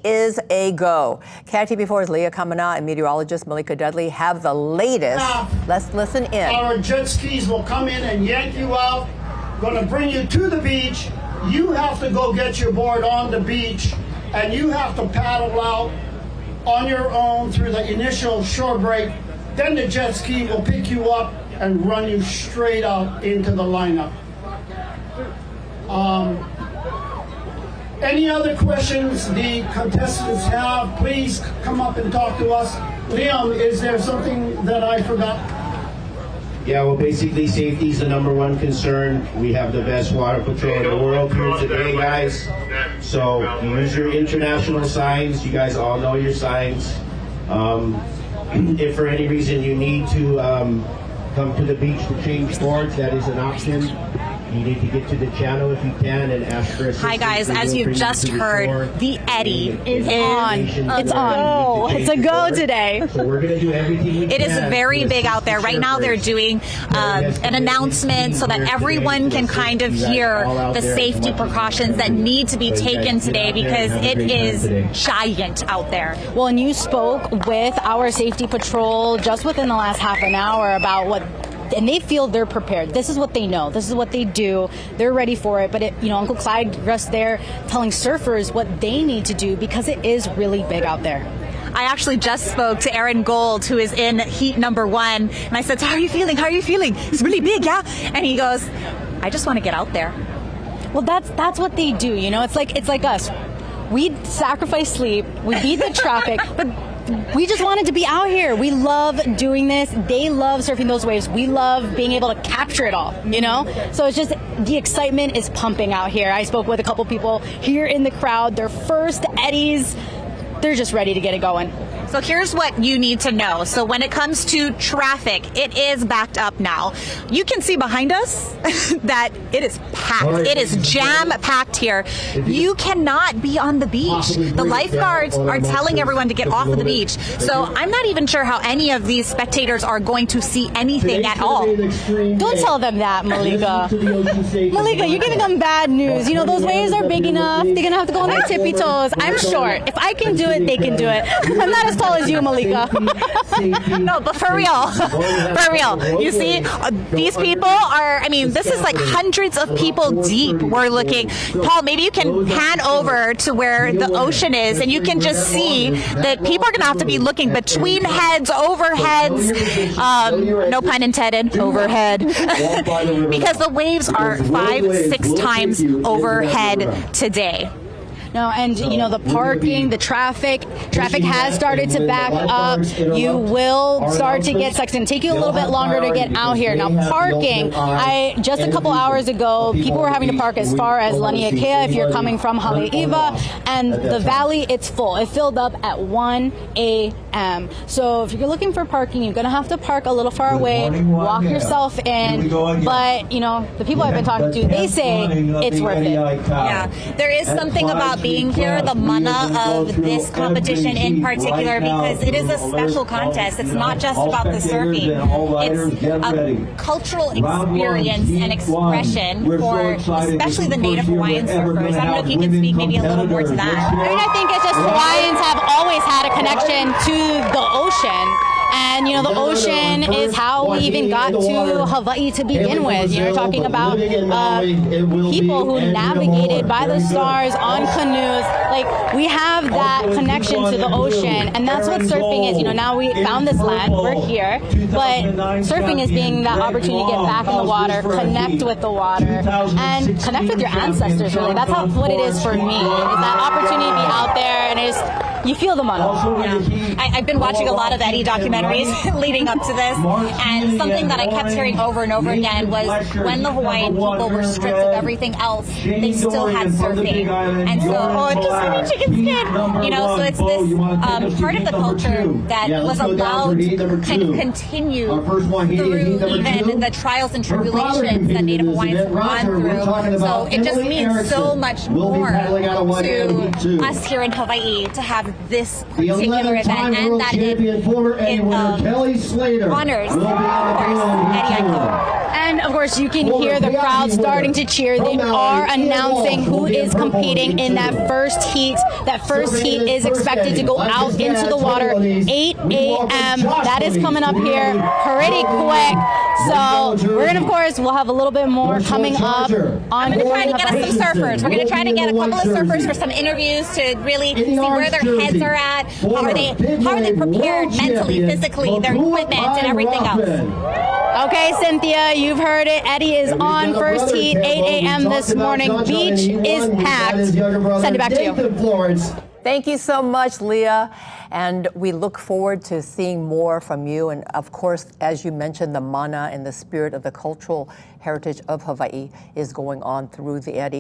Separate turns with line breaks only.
Is a go. KITV4's Leah Kamana and meteorologist Malika Dudley have the latest. Let's listen in.
Our jet skis will come in and yank you out. Going to bring you to the beach. You have to go get your board on the beach, and you have to paddle out on your own through the initial shore break. Then the jet ski will pick you up and run you straight out into the lineup. Any other questions the contestants have, please come up and talk to us. Liam, is there something that I forgot?
Yeah, well, basically, safety is the #1 concern. We have the best water patrol in the world here today, guys. So use your international signs. You guys all know your signs. If for any reason you need to come to the beach to change boards, that is an option. You need to get to the channel if you can and ask for assistance.
Hi guys, as you've just heard, the Eddie is on.
It's on. It's a go today.
So we're going to do everything we can.
It is very big out there. Right now they're doing an announcement so that everyone can kind of hear the safety precautions that need to be taken today because it is giant out there.
Well, and you spoke with our safety patrol just within the last half an hour about what, and they feel they're prepared. This is what they know. This is what they do. They're ready for it. But, Uncle Clyde just there telling surfers what they need to do because it is really big out there.
I actually just spoke to Aaron Gold, who is in heat #1, and I said, so how are you feeling? How are you feeling? It's really big, yeah? And he goes, I just want to get out there.
Well, that's what they do. It's like us. We sacrifice sleep. We beat the traffic, but we just wanted to be out here. We love doing this. They love surfing those waves. We love being able to capture it all, So it's just the excitement is pumping out here. I spoke with a couple people here in the crowd. Their first Eddies. They're just ready to get it going.
So here's what you need to know. So when it comes to traffic, it is backed up now. You can see behind us that it is packed. It is jam-packed here. You cannot be on the beach. The lifeguards are telling everyone to get off of the beach. So I'm not even sure how any of these spectators are going to see anything at all.
Don't tell them that, Malika. Malika, you're giving them bad news. Those waves are big enough. They're going to have to go on their tippy toes. I'm short. If I can do it, they can do it. I'm not as tall as you, Malika.
No, but for real. You see, these people are, this is like hundreds of people deep. We're looking. Paul, maybe you can pan over to where the ocean is, and you can just see that people are going to have to be looking between heads, overheads, no pun intended, overhead, because the waves are 5-6 times overhead today.
No, and the parking, the traffic has started to back up. You will start to get stuck. It's going to take you a little bit longer to get out here. Now, parking, just a couple hours ago, people were having to park as far as Laniakea if you're coming from Haleiwa, and the valley, it's full. It filled up at 1 a.m. So if you're looking for parking, you're going to have to park a little far away, walk yourself in. But, the people I've been talking to, they say it's worth it.
Yeah, there is something about being here, the mana of this competition in particular, because it is a special contest. It's not just about the surfing. It's a cultural experience and expression for especially the native Hawaiian surfers. I don't know if you can speak maybe a little more to that.
I think it's just Hawaiians have always had a connection to the ocean. And, the ocean is how we even got to Hawaii to begin with. You're talking about people who navigated by the stars on canoes. Like, we have that connection to the ocean, and that's what surfing is. Now we found this land, we're here, but surfing is being that opportunity to get back in the water, connect with the water, and connect with your ancestors, really. That's what it is for me, is that opportunity to be out there, and you feel the mana.
Yeah. I've been watching a lot of Eddie documentaries leading up to this, and something that I kept hearing over and over again was when the Hawaiian people were stripped of everything else, they still had surfing. And so, just chicken skin, so it's this part of the culture that was allowed to kind of continue through even the trials and tribulations that Native Hawaiians have gone through. So it just means so much more to us here in Hawaii to have this
The
particular
11-time
event, and
world
that
champion, former Eddie winner Kelly Slater
honors,
will be
of course, Eddie Aikau.
And of course, you can hear the crowd starting to cheer. They are announcing who is competing in that first heat. That first heat is expected to go out into the water 8 a.m. That is coming up here pretty quick. So we're gonna, of course, we'll have a little bit more coming up.
I'm going to try to get us some surfers. We're going to try to get a couple of surfers for some interviews to really see where their heads are at. How are they prepared mentally, physically, their equipment, and everything else.
Okay, Cynthia, you've heard it. Eddie is on first heat, 8 a.m. this morning. Beach is packed. Send it back to you.
Florence.
Thank you so much, Leah. And we look forward to seeing more from you. And of course, as you mentioned, the mana and the spirit of the cultural heritage of Hawaii is going on through the Eddie.